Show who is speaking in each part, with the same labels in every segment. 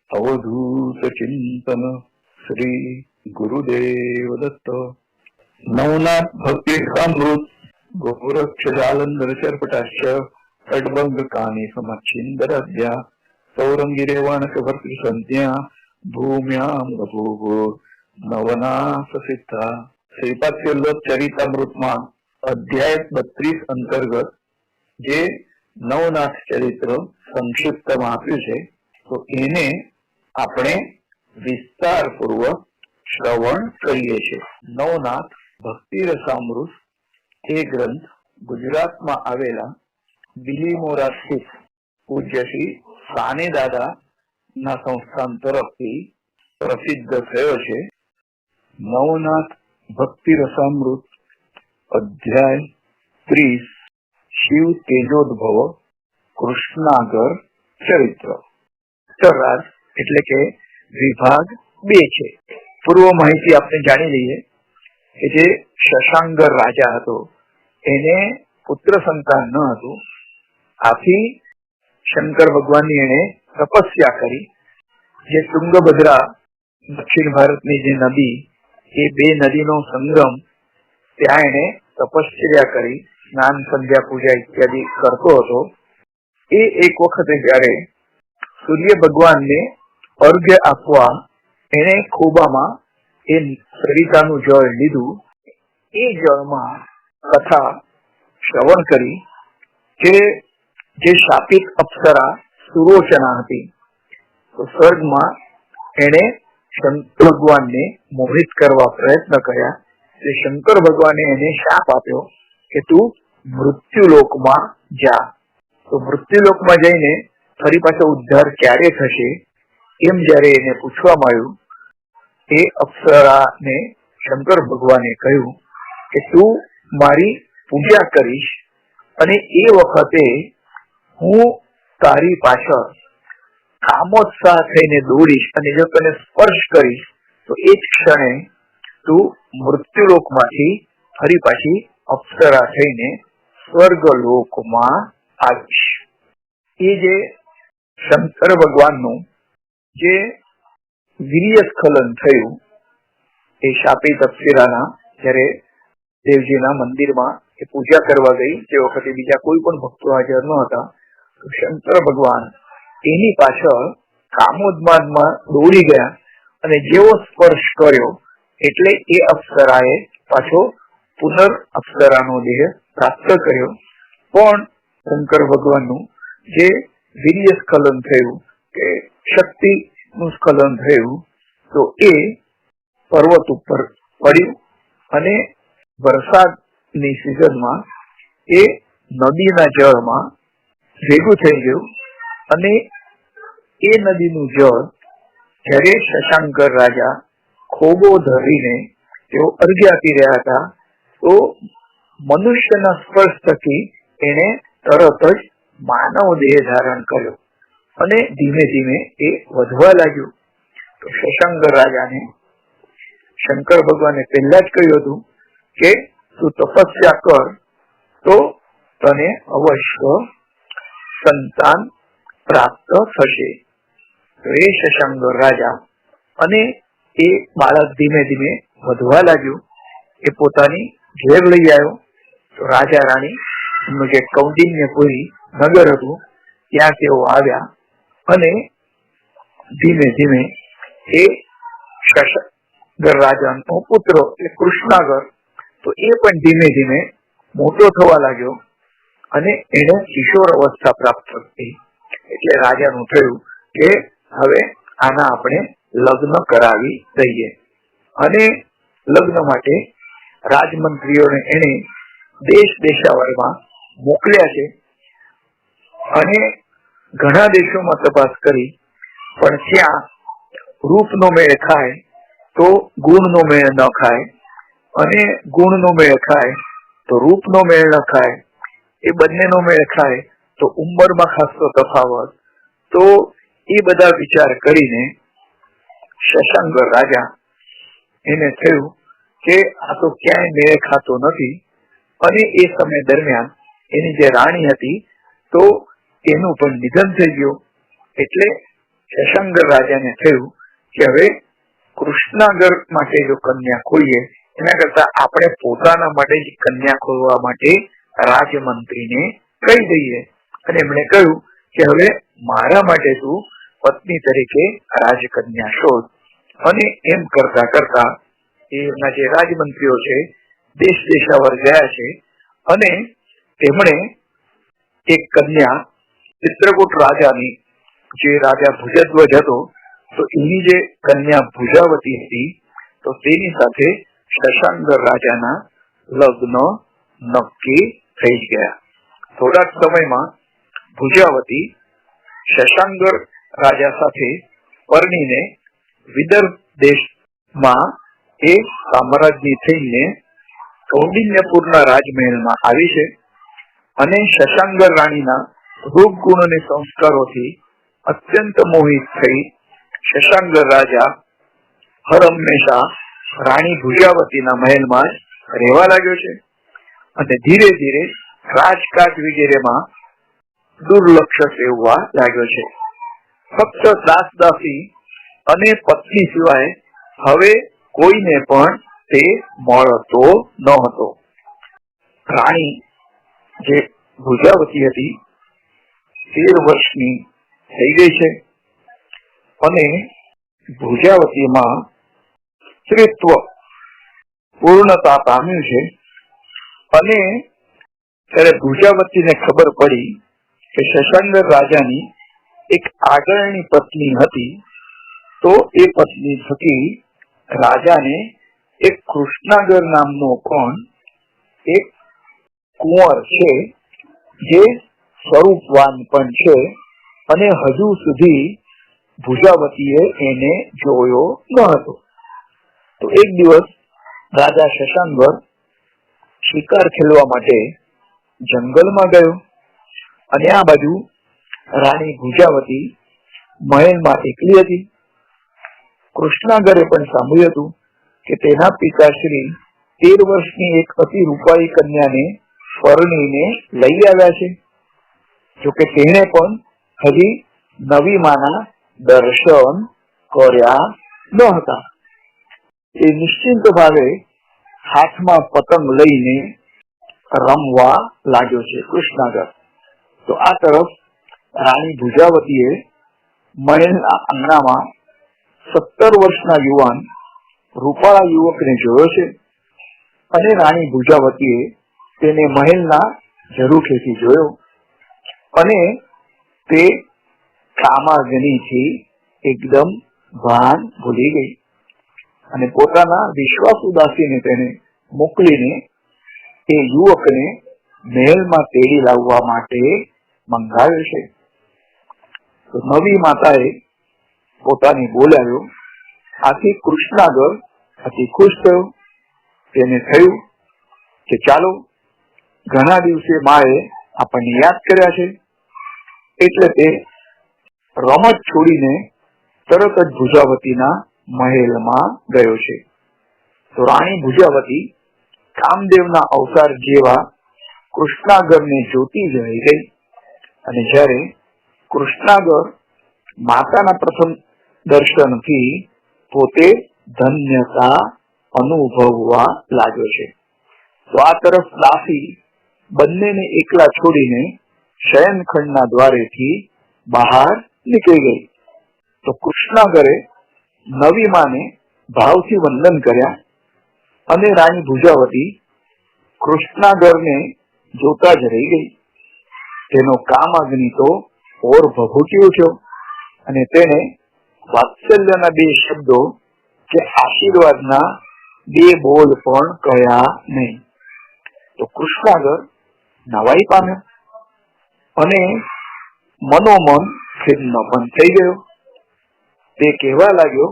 Speaker 1: अवधूत चिंतन श्री गुरुदेव दत्त। नवनाथ भक्ति अमृत गोरक्ष जालंधर चरपटाश्च अडभंग कानी समच्छिंदर अद्या सौरंगी रेवाणक भर्तृ संज्ञा भूम्याम बभूवो नवनाथ सिद्धा। श्रीपाद वल्लभ चरितामृतમાં અધ્યાય 32 અંતર્ગત જે નવનાથ ચરિત્ર સંક્ષિપ્તમાં આપ્યું છે તો એને આપણે વિસ્તારપૂર્વક શ્રવણ કરીએ છીએ। નવનાથ ભક્તિ રસામૃત એ ગ્રંથ ગુજરાતમાં આવેલા બિલીમોરા સ્થિત પૂજ્ય શ્રી સાને દાદા ના સંસ્થાન તરફથી પ્રસિદ્ધ થયો છે। નવનાથ ભક્તિ રસામૃત અધ્યાય 30 શિવ તેજોદ્ભવ કૃષ્ણાગર ચરિત્ર। ઉત્તરરાજ એટલે કે વિભાગ 2 છે। પૂર્વ માહિતી આપણે જાણી લઈએ કે જે શશાંગર રાજા હતો એને પુત્ર સંતાન ન હતું, આથી શંકર ભગવાનની એને તપસ્યા કરી। જે તુંગભદ્રા દક્ષિણ ભારતની જે નદી, એ બે નદીનો સંગમ, ત્યાં એને તપશ્ચર્યા કરી સ્નાન સંધ્યા પૂજા ઇત્યાદિ કરતો હતો। એ એક વખતે જયારે સૂર્ય ભગવાનને અર્ઘ્ય આપવા એને ખોબામાં એ સરિતાનું જળ લીધું। એ જળમાં કથા શ્રવણ કરી કે જે શાપિત અપ્સરા સુરોચના હતી, તો સ્વર્ગમાં એને શંકર ભગવાનને મોહિત કરવા પ્રયત્ન કર્યા। શંકર ભગવાને એને શાપ આપ્યો કે તું મૃત્યુલોકમાં જા। તો મૃત્યુલોકમાં જઈને ફરી પાછો ઉદ્ધાર ક્યારે થશે એમ જયારે એને પૂછવામાં આવ્યું, એ અપ્સરાને શંકર ભગવાને કહ્યું કે તું મારી પૂજા કરીશ અને એ વખતે હું તારી પાછળ કામોત્સાહ થઈને દોડીશ અને જો તને સ્પર્શ કરીશ તો એ જ ક્ષણે તું મૃત્યુલોકમાંથી ફરી પાછી અપ્સરા થઈને સ્વર્ગલોકમાં આવીશ। એ જે શંકર ભગવાનનું જે વીર્યસ્ખલન થયું એ શાપિત અપ્સરાના જયારે દેવજીના મંદિરમાં એ પૂજા કરવા ગઈ, તે વખતે બીજા કોઈ પણ ભક્તો હાજર ન હતા, તો શંકર ભગવાન એની પાછળ કામોન્માદમાં દોડી ગયા અને જેવો સ્પર્શ કર્યો એટલે એ અપ્સરાએ પાછો પુનર અપ્સરાનો દેહ પ્રાપ્ત કર્યો। પણ શંકર ભગવાનનું જે વીર્ય સ્ખલન થયું કે શક્તિનું સ્ખલન થયું, તો એ પર્વત ઉપર પડ્યું અને વરસાદની સિઝનમાં એ નદીના જળમાં ભેગું થઈ ગયું અને એ નદીનું જળ જ્યારે શશાંકર રાજા ખોબો ધરીને તેઓ અર્ઘ્ય આપી રહ્યા હતા, તો મનુષ્યના સ્પર્શ થકી એને તરત જ માનવ દેહ ધારણ કર્યો અને ધીમે ધીમે એ વધવા લાગ્યું। તો શશાંકર રાજાને શંકર ભગવાને પહેલા જ કહ્યું હતું કે તું તપસ્યા કર તો તને અવશ્ય સંતાન પ્રાપ્ત થશે। તો એ શશાંકર રાજા અને એ બાળક ધીમે ધીમે વધવા લાગ્યું। એ પોતાની ઘેર લઈ આવ્યો। તો રાજા રાણી એમનું જે કૌંડિન્યપુરી નગર હતું ત્યાં તેઓ આવ્યા અને ધીમે ધીમે એ શશાંકર રાજાનો પુત્ર એટલે કૃષ્ણાગર, તો એ પણ ધીમે ધીમે મોટો થવા લાગ્યો અને એને કિશોર અવસ્થા પ્રાપ્ત થઈ। એટલે રાજાનું થયું કે હવે આના આપણે લગ્ન કરાવી દઈએ અને લગ્ન માટે રાજમંત્રીઓને એને દેશ દેશાવરમાં મોકલ્યા છે અને ઘણા દેશોમાં તપાસ કરી, પણ ત્યાં રૂપનો મેળ ખાય તો ગુણનો મેળ ન ખાય અને ગુણનો મેળ ખાય તો રૂપનો મેળ ન ખાય, એ બંનેનો મેળ ખાય તો ઉંમરમાં ખાસો તફાવત। તો એ બધા વિચાર કરીને શશાંકર રાજા એને થયું કે આ તો ક્યાંય મેળ ખાતો નથી અને એ સમય દરમિયાન એની જે રાણી હતી તો એનું પણ નિધન થઈ ગયું। એટલે શશાંકર રાજાને થયું કે હવે કૃષ્ણાગર માટે જો કન્યા ખોઈએ એના કરતા આપણે પોતાના માટે જ કન્યા ખોલવા માટે રાજમંત્રીને કહી દઈએ. અને એમણે કહ્યું કે હવે મારા માટે તું પત્ની તરીકે રાજકન્યા શોધ. અને એમ કરતા કરતા એમના જે રાજમંત્રીઓ છે દેશ દેશાવર ગયા છે અને તેમણે એક કન્યા ચિત્રકૂટ રાજાની, જે રાજા ભુજધ્વજ હતો, તો એની જે કન્યા ભુજાવતી હતી તો તેની સાથે શશાંકર રાજાના લગ્ન નક્કી થઈ ગયા. થોડાક સમયમાં ભુજાવતી શશાંકર રાજા સાથે પરણીને વિદર્ભ દેશમાં એ સામ્રાજ્ય થઈને કૌંડિન્યપુરના રાજમહેલમાં આવી છે. અને શશાંકર રાણીના રૂપ ગુણ અને સંસ્કારોથી અત્યંત મોહિત થઈ શશાંકર રાજા હર હંમેશા રાણી ભુજાવતીના મહેલમાં જ રહેવા લાગ્યો છે. અને ધીરે ધીરે રાજકાજ વગેરેમાં દુર્લક્ષ સેવવા લાગ્યો છે. ફક્ત દાસ દાસી અને પત્ની સિવાય હવે કોઈને પણ તે મળતો ન હતો. રાણી જે ભુજાવતી હતી 13 વર્ષની થઈ ગઈ છે અને ભુજાવતીમાં સ્ત્રીત્વ પૂર્ણતા પામ્યું છે. અને ત્યારે ભુજાવતીને ખબર પડી કે શશાંકર રાજાની એક આગળની પત્ની હતી, તો એ પત્ની થકી રાજાને એક કૃષ્ણાગર નામનો પણ એક કુંવર છે, જે સ્વરૂપવાન પણ છે અને હજુ સુધી ભુજાવતીએ એને જોયો ન હતો. તો એક દિવસ રાજા શશાંકર શિકાર ખેલવા માટે જંગલમાં ગયો અને આ બાજુ રાણી ભુજાવતી મહેલમાં એકલી હતી. કૃષ્ણાગરે પણ સાંભળ્યું હતું કે તેના પિતાશ્રી 13 વર્ષની એક અતિ રૂપાળી કન્યાને પરણીને લઈ આવ્યા છે. જોકે તેણે પણ હજી નવી માના દર્શન કર્યા ન હતા. એ નિશ્ચિંત ભાવે હાથમાં પતંગ લઈને રમવા લાગ્યો છે કૃષ્ણાગર. તો આ તરફ રાણી ભુજાવતીએ મહેલના આંગણામાં 17 વર્ષના યુવાન રૂપાળા યુવકને જોયો છે અને રાણી ભુજાવતીએ તેને મહેલના ઝરૂખેથી જોયો અને તે કામાગ્નિથી એકદમ ભાન ભૂલી ગઈ અને પોતાના વિશ્વાસુ દાસીને તેને મોકલીને એ યુવકને મહેલમાં તેડી લાવવા માટે મંગાવ્યો છે. તો નવી માતાએ પોતાને બોલાવ્યો. આથી કૃષ્ણાગર અતિ ખુશ થયો. તેને થયું કે ચાલો, ઘણા દિવસે માએ આપણને યાદ કર્યા છે, એટલે તે રમત છોડીને તરત જ ભુજાવતીના મહેલમાં ગયો છે. તો રાણી ભુજાવતી કામદેવના અવતાર જેવા કૃષ્ણાગરને જોતી જ રહી ગઈ. અને જ્યારે કૃષ્ણાગર માતાના પ્રથમ દર્શનથી પોતે ધન્યતા અનુભવવા લાગ્યો છે. તો આ તરફ દાસી બંનેને એકલા છોડીને શયનખંડના દ્વારેથી બહાર નીકળી ગઈ. તો કૃષ્ણાગરે નવી માને ભાવથી વંદન કર્યા અને રાણી ભુજાવતી કૃષ્ણાગરને જોતા જ રહી ગઈ. તેનો કામાગ્નિ તો ઓર ભભૂકી ઉઠ્યો અને તેને વાત્સલ્યના 2 શબ્દો કે આશીર્વાદના 2 બોલ પણ કહ્યા નહીં. તો કૃષ્ણાગર નવાઈ પામ્યો અને મનોમન ખિન્ન પણ થઈ ગયો. તે કહેવા લાગ્યો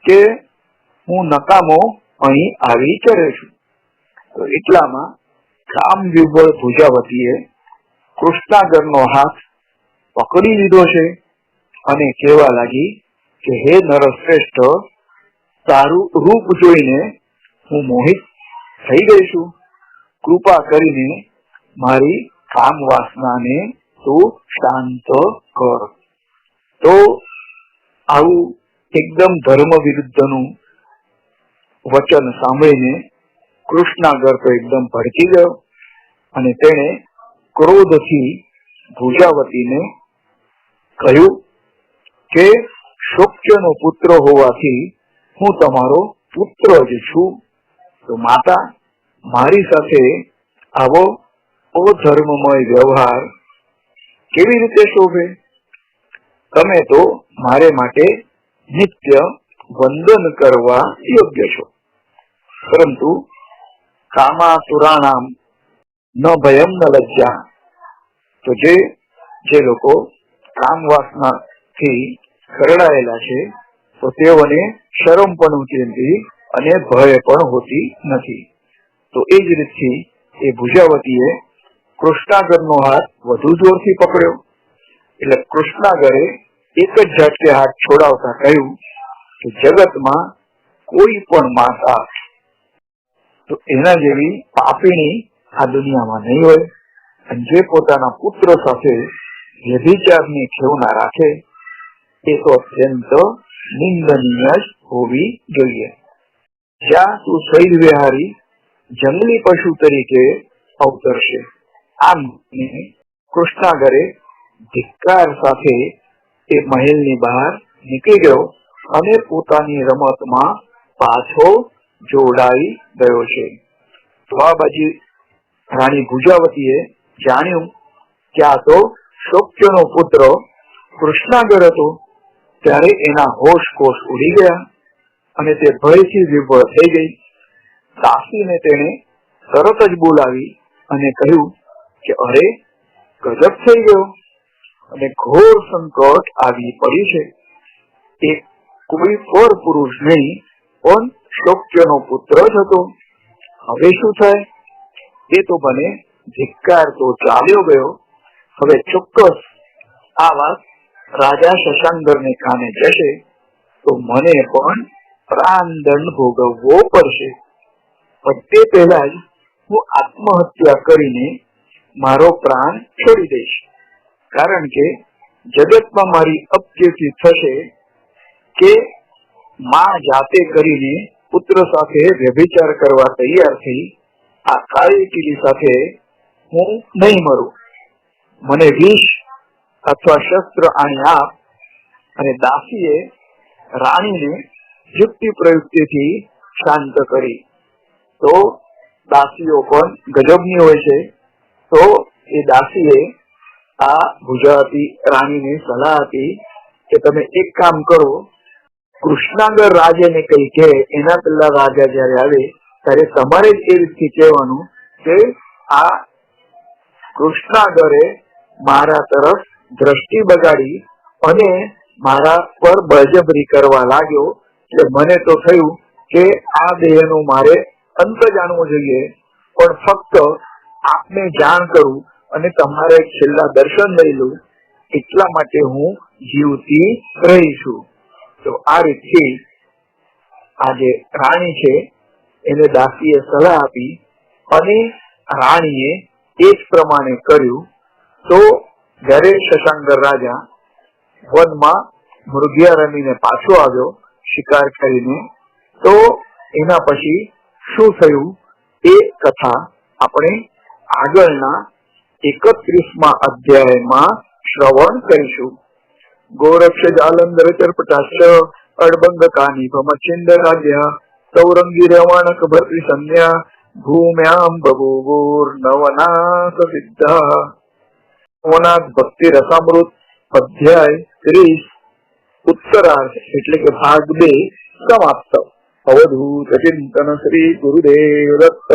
Speaker 1: કે હું નકામો અહીં આવી ચડ્યો છું. તો એટલામાં કામ વિભોળ ભુજાવતીએ કૃષ્ણાગરનો હાથ પકડી લીધો છે અને કહેવા લાગી કે હે નરશ્રેષ્ઠ, તારું રૂપ જોઈને હું મોહિત થઈ ગઈ છું. કૃપા કરીને મારી કામ વાસનાને તું શાંત કર. તો આવું એકદમ ધર્મ વિરુદ્ધનું વચન સાંભળીને કૃષ્ણાગર તો એકદમ ભડકી ગયો અને તેણે ક્રોધથી ભુજાવતીને કહ્યું કે શોક્યનો પુત્ર હોવાથી હું તમારો પુત્ર જ છું, તો માતા મારી સાથે આવો અધર્મમય વ્યવહાર કેવી રીતે શોભે? તમે તો મારે માટે નિત્ય વંદન કરવા યોગ્ય છો, પરંતુ કામાતુરાણામ ન ભયમ ન લજ્જા. તો જે લોકો કામ વાસનાથી ખરડાયેલા છે તો તેઓને શરમ પણ હોતી નથી અને ભય પણ હોતી નથી. તો એ જ રીતથી એ ભુજાવતીએ કૃષ્ણાગરનો હાથ વધુ જોરથી પકડ્યો, એટલે કૃષ્ણાગરે એક જ ઝાટકે હાથ છોડાવતા કહ્યું કે જગતમાં કોઈ પણ માતા તો એના જેવી પાપીણી આ દુનિયામાં નહીં હોય, અને જે પોતાના પુત્ર સાથે વ્યભિચારની ખેવના રાખે એ તો અત્યંત નિંદનીય જ હોવી જોઈએ. જ્યાં તું શૈલ વિહારી જંગલી પશુ તરીકે અવતરશે. આમ કૃષ્ણાગરે ધિક્કાર સાથે એ મહેલની બહાર નીકળી ગયો અને પોતાની રમતમાં પાછો જોડાઈ ગયો છે. તો આ બાજુ રાણી ભુજાવતીએ જાણ્યું કે આ તો શોક્યનો પુત્ર કૃષ્ણાગર હતો, ત્યારે એના હોશ કોશ ઉડી ગયા અને તે ભયથી વિભોર થઈ ગઈ. દાસીને તેને તરત જ બોલાવી અને કહ્યું કે અરે ગજબ થઈ ગયો અને ઘોર સંકટ આવી પડી છે. એ કોઈ પર પુરુષ નહીં પણ શોક્યનો પુત્ર જ હતો. હવે શું થાય? એ તો મને ધિક્કાર તો ચાલ્યો ગયો. હવે ચોક્કસ આ વાત રાજા શશાંકરને કાને જશે તો મને પણ પ્રાણદંડ ભોગવવો પડશે. પણ તે પહેલા જ હું આત્મહત્યા કરીને મારો પ્રાણ છોડી દઈશ, કારણ કે જગતમાં મારી અપકીર્તિ થશે કે માં જાતે કરીને પુત્ર સાથે વ્યભિચાર કરવા તૈયાર થઈ આ કાળી કીડી સાથે હું નહીં મરું. મને વિષ અથવા શસ્ત્ર આણી આપ. અને દાસીએ રાણીને યુક્તિ પ્રયુક્તિથી શાંત કરી. તો દાસીઓ પણ ગજબની હોય છે. તો એ દાસીએ આ ભુજાવતી રાણીને સલાહ આપી કે તમે એક કામ કરો, કૃષ્ણાગર રાજાને કઈ કે એના પહેલા રાજા જયારે આવે ત્યારે તમારે જ એ રીતથી કહેવાનું કે આ કૃષ્ણાગરે મારા તરફ દ્રષ્ટિ બગાડી અને મારા પર બળજબરી કરવા લાગ્યો, એટલે મને તો થયું કે આ દેહનો મારે અંત જાણવો જોઈએ, પણ ફક્ત આપને જાણ કરું અને તમારે છેલ્લા દર્શન લઈ લઉં એટલા માટે હું જીવતી રહી છું. તો આ રીતથી આ જે રાણી છે એને દાસીએ સલાહ આપી અને રાણીએ એ જ પ્રમાણે કર્યું. તો જ્યારે શશાંકર રાજા વનમાં મૃગિયા રમીને પાછો આવ્યો શિકાર કરીને, તો એના પછી શું થયું એ કથા આપણે આગળના 31મા અધ્યાયમાં શ્રવણ કરીશું. ગોરક્ષ જાલંધર ચરપટાશ્ચ અડબંગ કાની ભમચિંદ રાજ્ય સૌરંગી રવાણક ભર્તિ સંધ્યા ભૂમ્યામ બભૂવુર નવનાથ સિદ્ધા. નવનાથ ભક્તિ રસામૃત અધ્યાય 30 ઉત્તરાર્ધ એટલે કે ભાગ 2 સમાપ્ત. અવધૂત ચિંતન શ્રી ગુરુદેવ દત્ત.